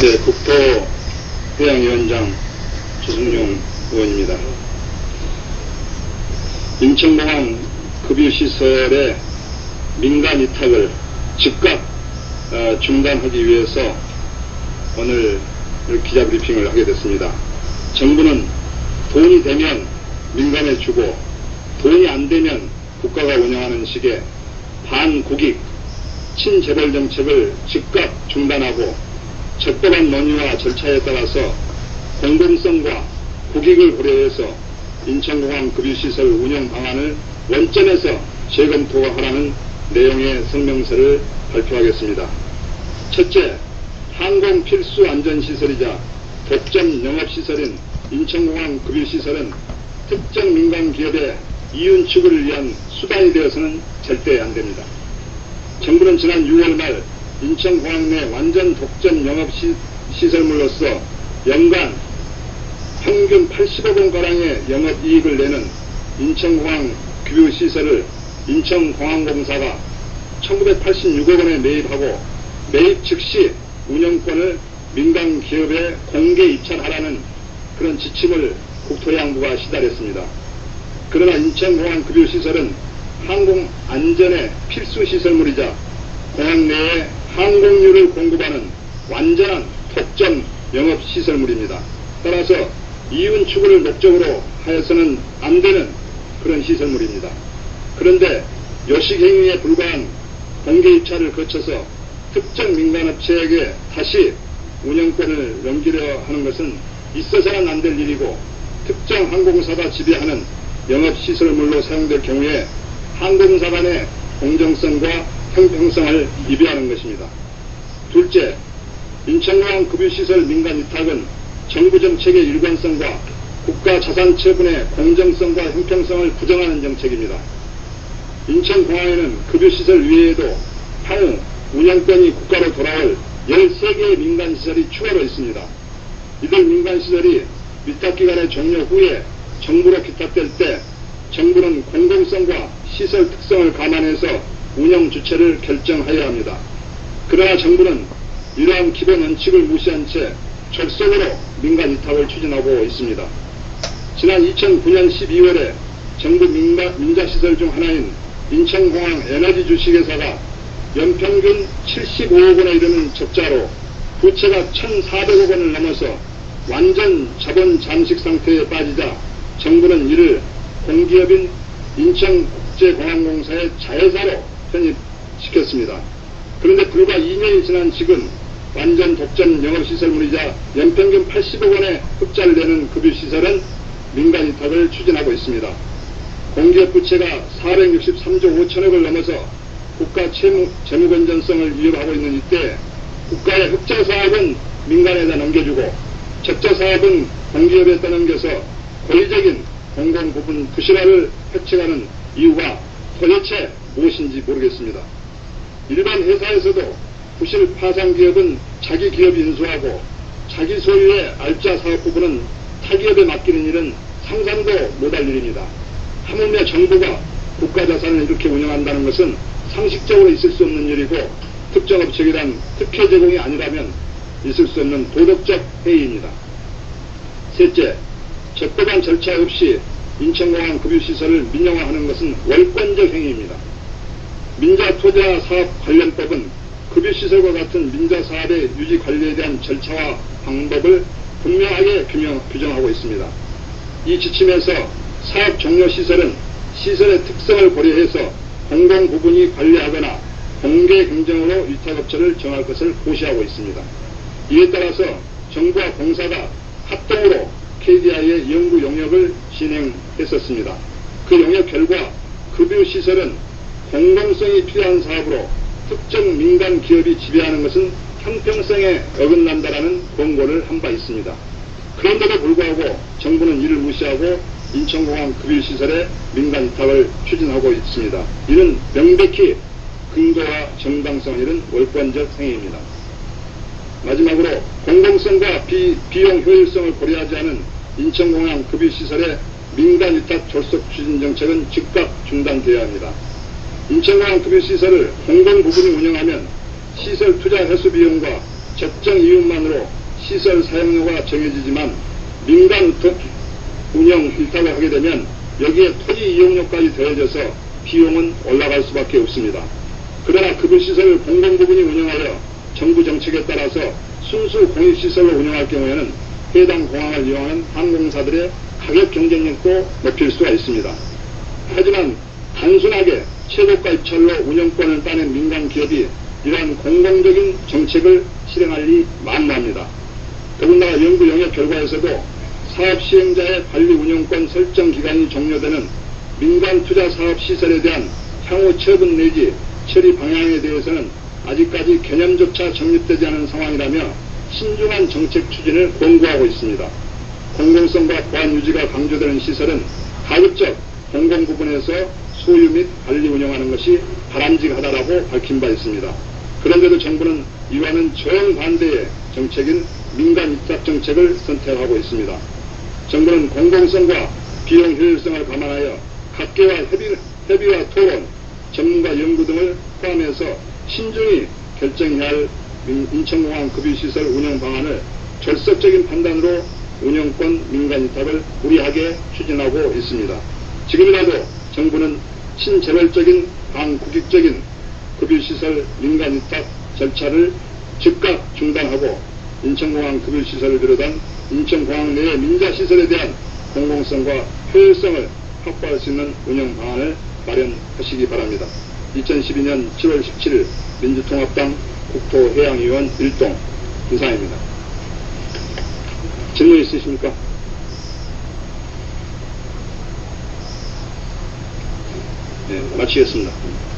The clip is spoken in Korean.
네, 국토해양위원장 조승용 의원입니다. 인천공항 급유시설의 민간 위탁을 즉각 중단하기 위해서 오늘 기자브리핑을 하게 됐습니다. 정부는 돈이 되면 민간에 주고 돈이 안 되면 국가가 운영하는 식의 반국익 친재벌 정책을 즉각 중단하고 적법한 논의와 절차에 따라서 공공성과 국익을 고려해서 인천공항 급유시설 운영 방안을 원점에서 재검토하라는 내용의 성명서를 발표하겠습니다. 첫째, 항공 필수 안전시설이자 독점 영업시설인 인천공항 급유시설은 특정 민간 기업의 이윤 추구를 위한 수단이 되어서는 절대 안 됩니다. 정부는 지난 6월 말 인천공항 내 완전 독점 영업시설물로서 연간 평균 80억 원가량의 영업이익을 내는 인천공항 급유시설을 인천공항공사가 1986억 원에 매입하고 매입 즉시 운영권을 민간 기업에 공개 입찰하라는 그런 지침을 국토해양부가 시달했습니다. 그러나 인천공항 급유시설은 항공 안전의 필수 시설물이자 공항 내에 항공유를 공급하는 완전한 독점 영업시설물입니다. 따라서 이윤 추구를 목적으로 하여서는 안 되는 그런 시설물입니다. 그런데 요식행위에 불과한 공개 입찰을 거쳐서 특정 민간업체에게 다시 운영권을 넘기려 하는 것은 있어서는 안 될 일이고, 특정 항공사가 지배하는 영업시설물로 사용될 경우에 항공사 간의 공정성과 형평성을 위배하는 것입니다. 둘째, 인천공항 급유시설 민간 위탁은 정부 정책의 일관성과 국가 자산 처분의 공정성과 형평성을 부정하는 정책입니다. 인천공항에는 급유시설 외에도 향후 운영권이 국가로 돌아올 13개의 민간시설이 추가로 있습니다. 이들 민간시설이 위탁기간의 종료 후에 정부로 기탁될 때 정부는 공공성과 시설 특성을 감안해서 운영 주체를 결정하여야 합니다. 그러나 정부는 이러한 기본 원칙을 무시한 채 졸속으로 민간 위탁을 추진하고 있습니다. 지난 2009년 12월에 정부 민자시설 중 하나인 인천공항 에너지 주식회사가 연평균 75억 원에 이르는 적자로 부채가 1,400억 원을 넘어서 완전 자본 잠식 상태에 빠지자 정부는 이를 공기업인 인천국제공항공사의 자회사로 편입시켰습니다. 그런데 불과 2년이 지난 지금 완전 독점 영업시설물이자 연평균 80억 원의 흑자를 내는 급유시설은 민간 위탁을 추진하고 있습니다. 공기업 부채가 463조 5천억을 넘어서 국가 재무 건전성을 위협하고 있는 이때 국가의 흑자 사업은 민간에다 넘겨주고 적자 사업은 공기업에 떠넘겨서 고의적인 공공 부분 부실화를 획책하는 이유가 도대체 무엇인지 모르겠습니다. 일반 회사에서도 부실 파산 기업은 자기 기업이 인수하고 자기 소유의 알짜 사업 부분은 타기업에 맡기는 일은 상상도 못할 일입니다. 하물며 정부가 국가 자산을 이렇게 운영한다는 것은 상식적으로 있을 수 없는 일이고, 특정 업체에 대한 특혜 제공이 아니라면 있을 수 없는 도덕적 해이입니다. 셋째, 적법한 절차 없이 인천공항 급유시설을 민영화하는 것은 월권적 행위입니다. 민자투자사업관련법은 급유시설과 같은 민자사업의 유지 관리에 대한 절차와 방법을 분명하게 규정하고 있습니다. 이 지침에서 사업 종료 시설은 시설의 특성을 고려해서 공공부문이 관리하거나 공개 경쟁으로 위탁업체를 정할 것을 고시하고 있습니다. 이에 따라서 정부와 공사가 합동으로 KDI의 연구 용역을 진행했었습니다. 그 용역 결과 급유시설은 공공성이 필요한 사업으로 특정 민간 기업이 지배하는 것은 형평성에 어긋난다라는 권고를 한 바 있습니다. 그런데도 불구하고 정부는 이를 무시하고 인천공항 급유시설의 민간 위탁을 추진하고 있습니다. 이는 명백히 근거와 정당성을 잃은 월권적 행위입니다. 마지막으로 공공성과 비용 효율성을 고려하지 않은 인천공항 급유시설의 민간 위탁 졸속 추진 정책은 즉각 중단되어야 합니다. 인천공항 급유시설을 공공부문이 운영하면 시설 투자 회수 비용과 적정 이유만으로 시설 사용료가 정해지지만 민간 운영 일탁을 하게 되면 여기에 토지 이용료까지 더해져서 비용은 올라갈 수밖에 없습니다. 그러나 급유시설을 공공부문이 운영하여 정부 정책에 따라서 순수 공익시설로 운영할 경우에는 해당 공항을 이용하는 항공사들의 가격 경쟁력도 높일 수가 있습니다. 하지만 단순하게 최고가 입찰로 운영권을 따낸 민간 기업이 이러한 공공적인 정책을 실행할 리 만무합니다. 더군다나 연구 영역 결과에서도 사업 시행자의 관리 운영권 설정 기간이 종료되는 민간 투자 사업 시설에 대한 향후 처분 내지 처리 방향에 대해서는 아직까지 개념조차 정립되지 않은 상황이라며 신중한 정책 추진을 권고하고 있습니다. 공공성과 보안 유지가 강조되는 시설은 가급적 공공 부분에서 소유 및 관리 운영하는 것이 바람직하다라고 밝힌 바 있습니다. 그런데도 정부는 이와는 정반대의 정책인 민간 입탁 정책을 선택하고 있습니다. 정부는 공공성과 비용 효율성을 감안하여 각계와 협의와 토론, 전문가 연구 등을 포함해서 신중히 결정해야 할 인천공항 급유시설 운영 방안을 절석적인 판단으로 운영권 민간 입탁을 무리하게 추진하고 있습니다. 지금이라도 정부는 친재벌적인 반국익적인 급유시설 민간 입탁 절차를 즉각 중단하고 인천공항 급유시설을 비롯한 인천공항 내의 민자시설에 대한 공공성과 효율성을 확보할 수 있는 운영 방안을 마련하시기 바랍니다. 2012년 7월 17일 민주통합당 국토해양위원 1동 이상입니다. 질문 있으십니까? 네, 마치겠습니다.